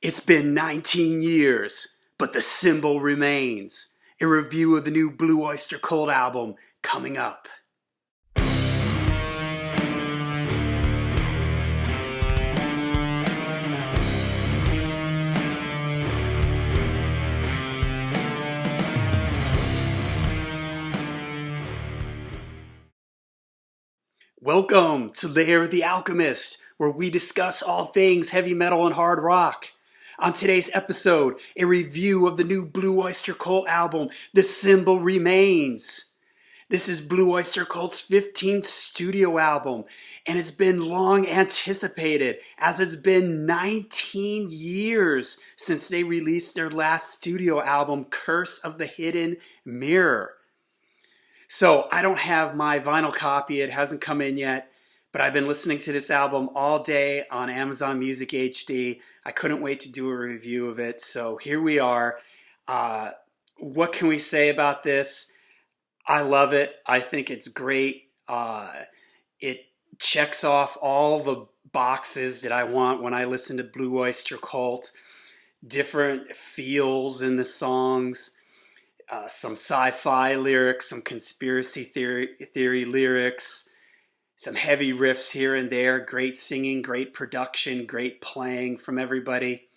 It's been 19 years, but the symbol remains. A review of the new Blue Oyster Cult album coming up. Welcome to Lair of the Alchemist, where we discuss all things heavy metal and hard rock. On today's episode, a review of the new Blue Oyster Cult album, The Symbol Remains. This is Blue Oyster Cult's 15th studio album, and it's been long anticipated, as it's been 19 years since they released their last studio album, Curse of the Hidden Mirror. So I don't have my vinyl copy, it hasn't come in yet, but I've been listening to this album all day on Amazon Music HD. I couldn't wait to do a review of it, so here we are. What can we say about this? I love it. I think it's great. It checks off all the boxes that I want when I listen to Blue Oyster Cult. Different feels in the songs. Some sci-fi lyrics, some conspiracy theory lyrics, some heavy riffs here and there, great singing, great production, great playing from everybody.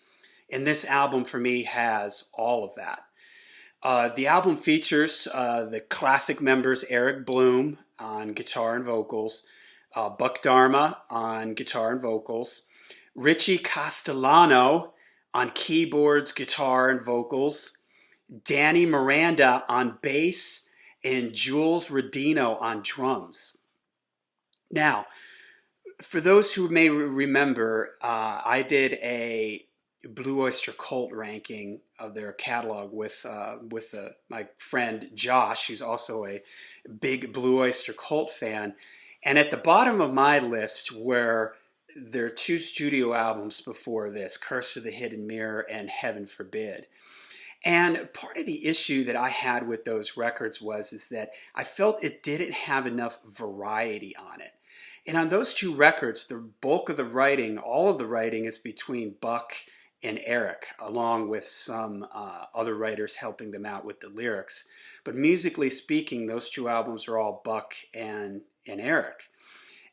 And this album for me has all of that. The album features the classic members Eric Bloom on guitar and vocals, Buck Dharma on guitar and vocals, Richie Castellano on keyboards, guitar, and vocals, Danny Miranda on bass, and Jules Rodino on drums. Now, for those who may remember, I did a Blue Oyster Cult ranking of their catalog with my friend Josh, who's also a big Blue Oyster Cult fan. And at the bottom of my list were their two studio albums before this, Curse of the Hidden Mirror and Heaven Forbid. And part of the issue that I had with those records is that I felt it didn't have enough variety on it. And on those two records, the bulk of the writing, all of the writing is between Buck and Eric, along with some other writers helping them out with the lyrics. But musically speaking, those two albums are all Buck and Eric.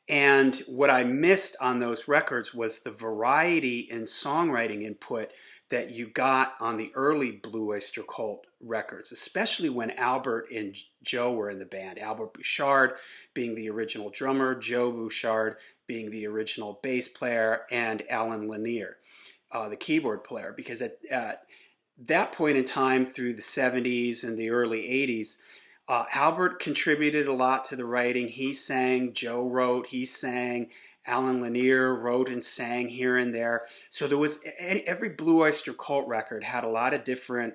And what I missed on those records was the variety in songwriting input that you got on the early Blue Oyster Cult records, especially when Albert and Joe were in the band. Albert Bouchard being the original drummer, Joe Bouchard being the original bass player, and Alan Lanier, the keyboard player. Because at that point in time, through the 70s and the early 80s, Albert contributed a lot to the writing. He sang, Joe wrote, he sang, Alan Lanier wrote and sang here and there. So there was, every Blue Oyster Cult record had a lot of different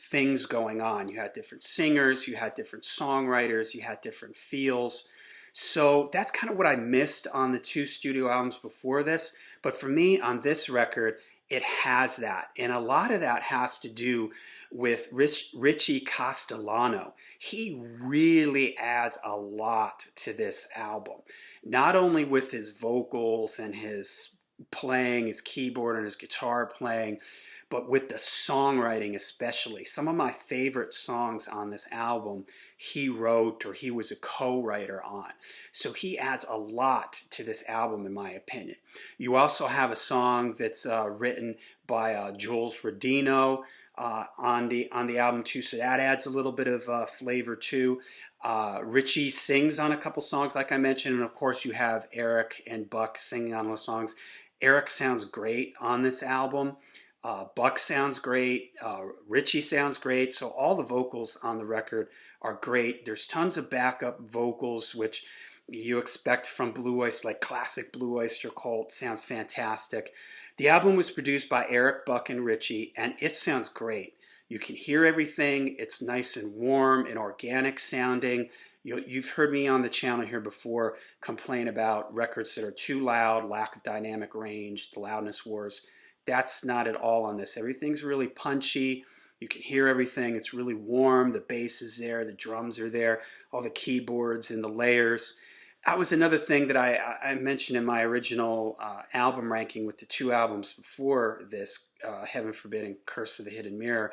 things going on. You had different singers, you had different songwriters, you had different feels. So that's kind of what I missed on the two studio albums before this. But for me, on this record, it has that. And a lot of that has to do with Richie Castellano. He really adds a lot to this album. Not only with his vocals and his playing, his keyboard and his guitar playing, but with the songwriting especially. Some of my favorite songs on this album he wrote or he was a co-writer on. So he adds a lot to this album in my opinion. You also have a song that's written by Jules Rodino on the album too, so that adds a little bit of flavor too. Richie sings on a couple songs like I mentioned, and of course you have Eric and Buck singing on those songs. Eric sounds great on this album. Buck sounds great. Richie sounds great. So all the vocals on the record are great. There's tons of backup vocals, which you expect from Blue Oyster, like classic Blue Oyster Cult. Sounds fantastic. The album was produced by Eric, Buck, and Richie, and it sounds great. You can hear everything. It's nice and warm and organic sounding. You've heard me on the channel here before complain about records that are too loud, lack of dynamic range, the loudness wars. That's not at all on this. Everything's really punchy. You can hear everything. It's really warm. The bass is there. The drums are there. All the keyboards and the layers. That was another thing that I mentioned in my original album ranking with the two albums before this, Heaven Forbid and Curse of the Hidden Mirror,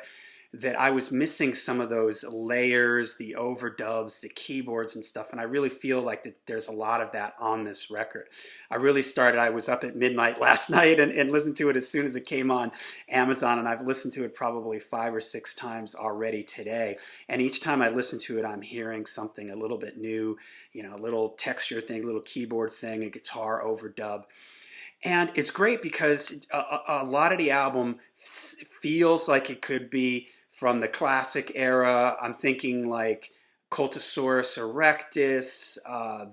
that I was missing some of those layers, the overdubs, the keyboards and stuff, and I really feel like that there's a lot of that on this record. I was up at midnight last night and listened to it as soon as it came on Amazon, and I've listened to it probably 5 or 6 times already today. And each time I listen to it, I'm hearing something a little bit new, a little texture thing, a little keyboard thing, a guitar overdub. And it's great because a lot of the album feels like it could be from the classic era. I'm thinking like Cultosaurus Erectus,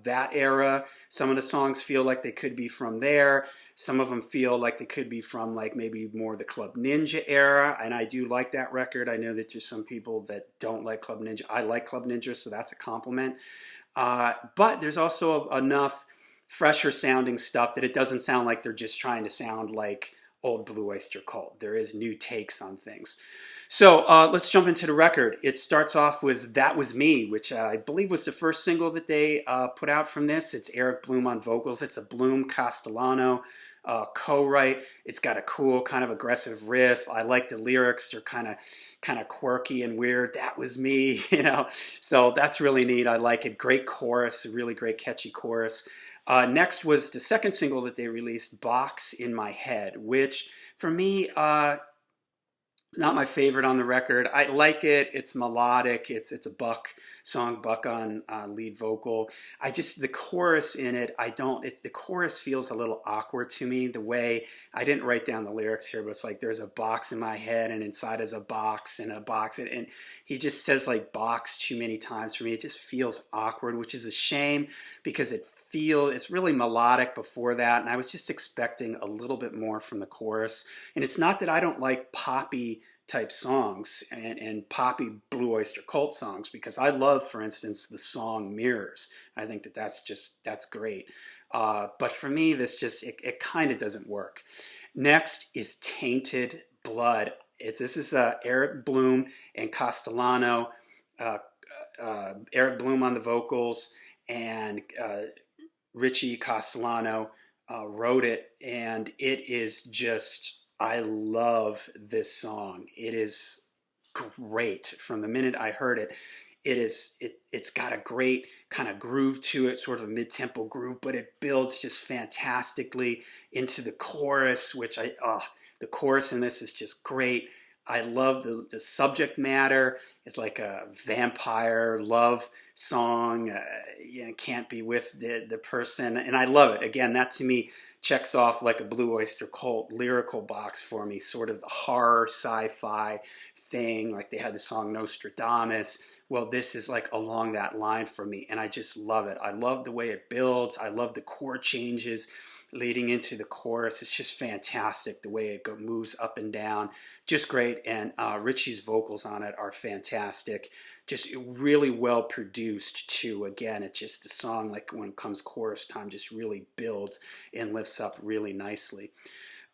that era. Some of the songs feel like they could be from there. Some of them feel like they could be from like maybe more the Club Ninja era. And I do like that record. I know that there's some people that don't like Club Ninja. I like Club Ninja, so that's a compliment. But there's also enough fresher sounding stuff that it doesn't sound like they're just trying to sound like old Blue Oyster Cult. There is new takes on things. So let's jump into the record. It starts off with That Was Me, which I believe was the first single that they put out from this. It's Eric Bloom on vocals. It's a Bloom Castellano co-write. It's got a cool kind of aggressive riff. I like the lyrics. They're kind of quirky and weird. That was me, So that's really neat. I like it. Great chorus, a really great catchy chorus. Next was the second single that they released, Box in My Head, which for me, not my favorite on the record. I like it. It's melodic. It's a Buck song, Buck on lead vocal. The chorus in it, the chorus feels a little awkward to me. The way, I didn't write down the lyrics here, but it's like there's a box in my head and inside is a box and a box. And he just says like box too many times for me. It just feels awkward, which is a shame because it's really melodic before that, and I was just expecting a little bit more from the chorus. And it's not that I don't like poppy type songs and poppy Blue Oyster Cult songs, because I love, for instance, the song Mirrors. I think that's great. But for me, it kind of doesn't work. Next is Tainted Blood. This is Eric Bloom and Castellano. Eric Bloom on the vocals, and Richie Castellano wrote it, and it is just, I love this song. It is great. From the minute I heard it, it's got a great kind of groove to it, sort of a mid-tempo groove, but it builds just fantastically into the chorus, the chorus in this is just great. I love the subject matter. It's like a vampire love song. Can't be with the person, and I love it. Again, that to me checks off like a Blue Oyster Cult lyrical box for me, sort of the horror sci-fi thing. Like they had the song Nostradamus. Well, this is like along that line for me, and I just love it. I love the way it builds. I love the chord changes leading into the chorus. It's just fantastic the way it moves up and down. Just great. And Richie's vocals on it are fantastic. Just really well produced too. Again, it's just the song, like when it comes chorus time, just really builds and lifts up really nicely.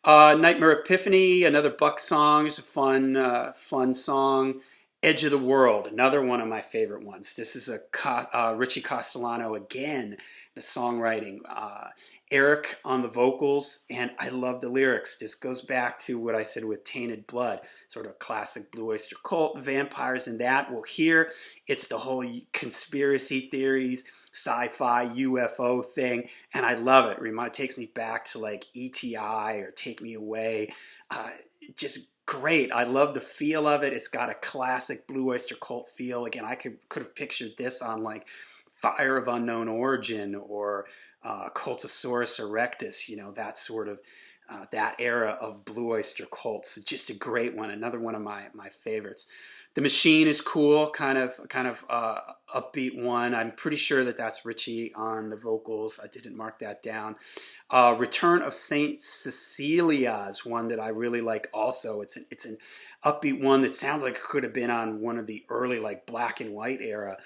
Nightmare Epiphany, another Buck song. It's a fun song. Edge of the World, another one of my favorite ones. This is a Richie Castellano again, the songwriting. Eric on the vocals, and I love the lyrics. This goes back to what I said with Tainted Blood, sort of classic Blue Oyster Cult, vampires and that. Well, here, it's the whole conspiracy theories, sci-fi, UFO thing, and I love it. It takes me back to like ETI or Take Me Away. Just great. I love the feel of it. It's got a classic Blue Oyster Cult feel. Again, I could have pictured this on like Fire of Unknown Origin or Cultosaurus Erectus, that sort of that era of Blue Oyster Cult. So just a great one, another one of my favorites. The Machine is cool, kind of upbeat one. I'm pretty sure that's Richie on the vocals. I didn't mark that down. Return of Saint Cecilia is one that I really like also. It's an upbeat one that sounds like it could have been on one of the early like black and white era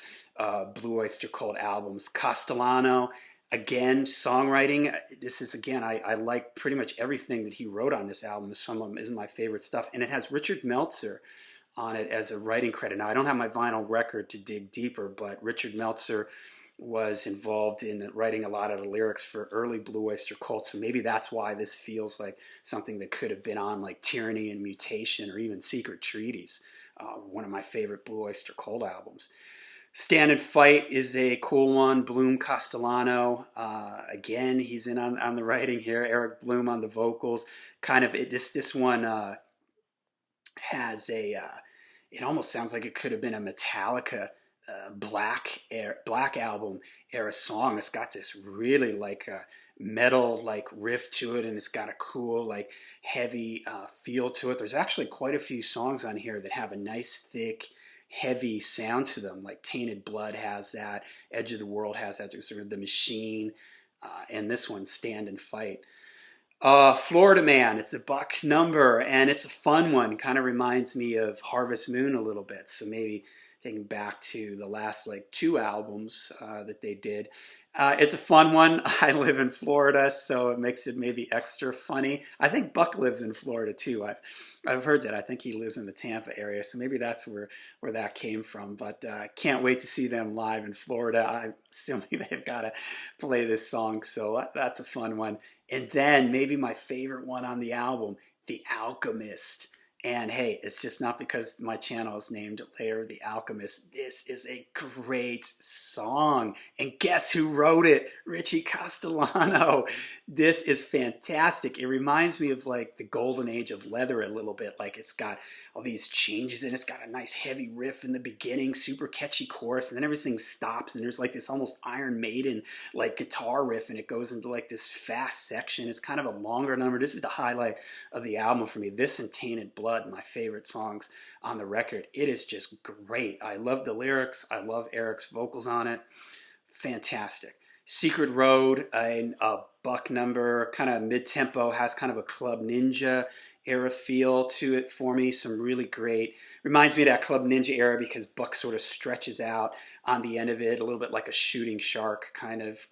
Blue Oyster Cult albums. Castellano, again, songwriting. This is, again, I like pretty much everything that he wrote on this album. Some of them isn't my favorite stuff. And it has Richard Meltzer on it as a writing credit. Now, I don't have my vinyl record to dig deeper, but Richard Meltzer was involved in writing a lot of the lyrics for early Blue Oyster Cult. So maybe that's why this feels like something that could have been on like Tyranny and Mutation or even Secret Treaties, one of my favorite Blue Oyster Cult albums. Stand and Fight is a cool one. Bloom Castellano, again, he's in on the writing here. Eric Bloom on the vocals. Kind of this one has it almost sounds like it could have been a Metallica Black album era song. It's got this really like metal like riff to it, and it's got a cool like heavy feel to it. There's actually quite a few songs on here that have a nice thick heavy sound to them, like Tainted Blood has that, Edge of the World has that. There's sort of The Machine, and this one, Stand and Fight. Florida Man, it's a buck number, and it's a fun one. Kind of reminds me of Harvest Moon a little bit, so maybe thinking back to the last like two albums that they did. It's a fun one. I live in Florida, so it makes it maybe extra funny. I think Buck lives in Florida too. I've heard that. I think he lives in the Tampa area, so maybe that's where that came from. But can't wait to see them live in Florida. I'm assuming they've got to play this song, so that's a fun one. And then maybe my favorite one on the album, The Alchemist. And hey, it's just not because my channel is named Lair the Alchemist. This is a great song. And guess who wrote it? Richie Castellano. This is fantastic. It reminds me of like the golden age of leather a little bit. Like it's got all these changes and it's got a nice heavy riff in the beginning, super catchy chorus, and then everything stops and there's like this almost Iron Maiden like guitar riff, and it goes into like this fast section. It's kind of a longer number. This is the highlight of the album for me. This and Tainted Blood, my favorite songs on the record. It is just great. I love the lyrics. I love Eric's vocals on it. Fantastic. Secret Road, a buck number, kind of mid-tempo, has kind of a Club Ninja era feel to it for me. Some really great, reminds me of that Club Ninja era because Buck sort of stretches out on the end of it, a little bit like a Shooting Shark kind of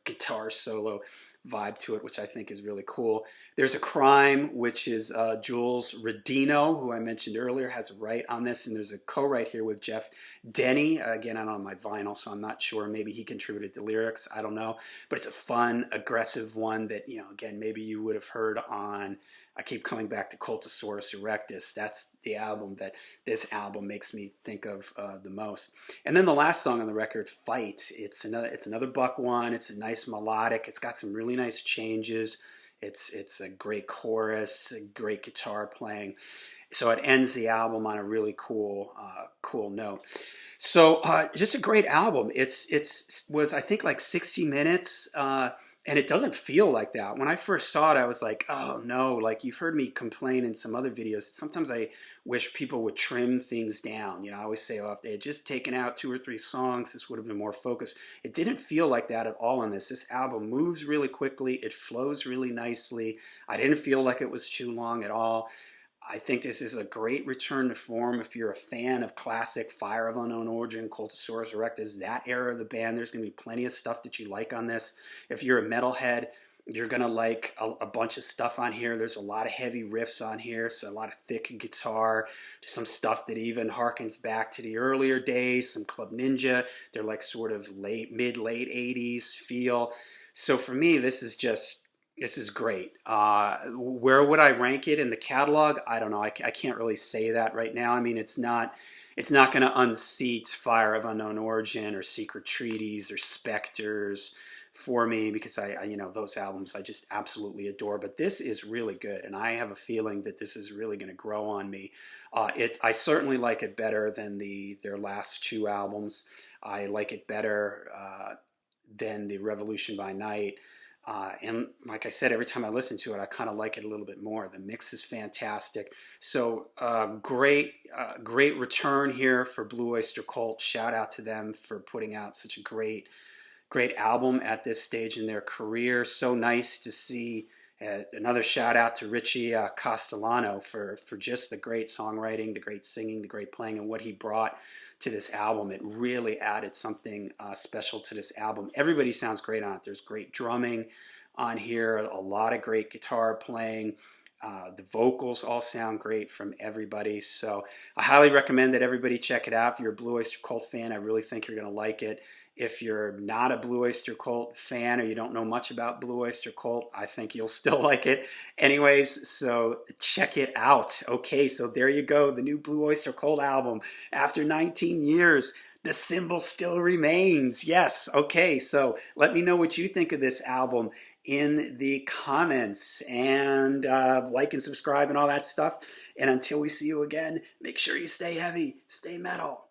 guitar solo vibe to it, which I think is really cool. There's a Crime, which is Jules Rodino, who I mentioned earlier, has a write on this, and there's a co-write here with Jeff Denny. Again, I don't have my vinyl, so I'm not sure. Maybe he contributed the lyrics. I don't know. But it's a fun, aggressive one that, you know, again, maybe you would have heard on, I keep coming back to Cultosaurus Erectus. That's the album that this album makes me think of the most. And then the last song on the record, Fight. It's another buck one. It's a nice melodic. It's got some really nice changes. It's a great chorus, a great guitar playing. So it ends the album on a really cool note. So just a great album. It's was I think like 60 minutes. And it doesn't feel like that. When I first saw it, I was like, oh no, like you've heard me complain in some other videos. Sometimes I wish people would trim things down. You know, I always say, oh, if they had just taken out 2 or 3 songs, this would have been more focused. It didn't feel like that at all on this. This album moves really quickly. It flows really nicely. I didn't feel like it was too long at all. I think this is a great return to form if you're a fan of classic Fire of Unknown Origin, Cultosaurus Erectus, that era of the band. There's going to be plenty of stuff that you like on this. If you're a metalhead, you're going to like a bunch of stuff on here. There's a lot of heavy riffs on here, so a lot of thick guitar, some stuff that even harkens back to the earlier days, some Club Ninja. They're like sort of mid-late 80s feel. So for me, this is great. Where would I rank it in the catalog? I don't know. I can't really say that right now. I mean, it's not going to unseat Fire of Unknown Origin or Secret Treaties or Spectres for me because you know, those albums I just absolutely adore. But this is really good, and I have a feeling that this is really going to grow on me. I certainly like it better than their last 2 albums. I like it better than the Revolution by Night. And like I said, every time I listen to it, I kind of like it a little bit more. The mix is fantastic. So great return here for Blue Oyster Cult. Shout out to them for putting out such a great album at this stage in their career. So nice to see. Another shout out to Richie Castellano for just the great songwriting, the great singing, the great playing, and what he brought to this album. It really added something special to this album. Everybody sounds great on it. There's great drumming on here, a lot of great guitar playing. The vocals all sound great from everybody. So I highly recommend that everybody check it out. If you're a Blue Oyster Cult fan, I really think you're going to like it. If you're not a Blue Oyster Cult fan or you don't know much about Blue Oyster Cult, I think you'll still like it. Anyways, so check it out. Okay, so there you go, the new Blue Oyster Cult album. After 19 years, the symbol still remains. Yes, okay, so let me know what you think of this album in the comments, and like and subscribe and all that stuff. And until we see you again, make sure you stay heavy, stay metal.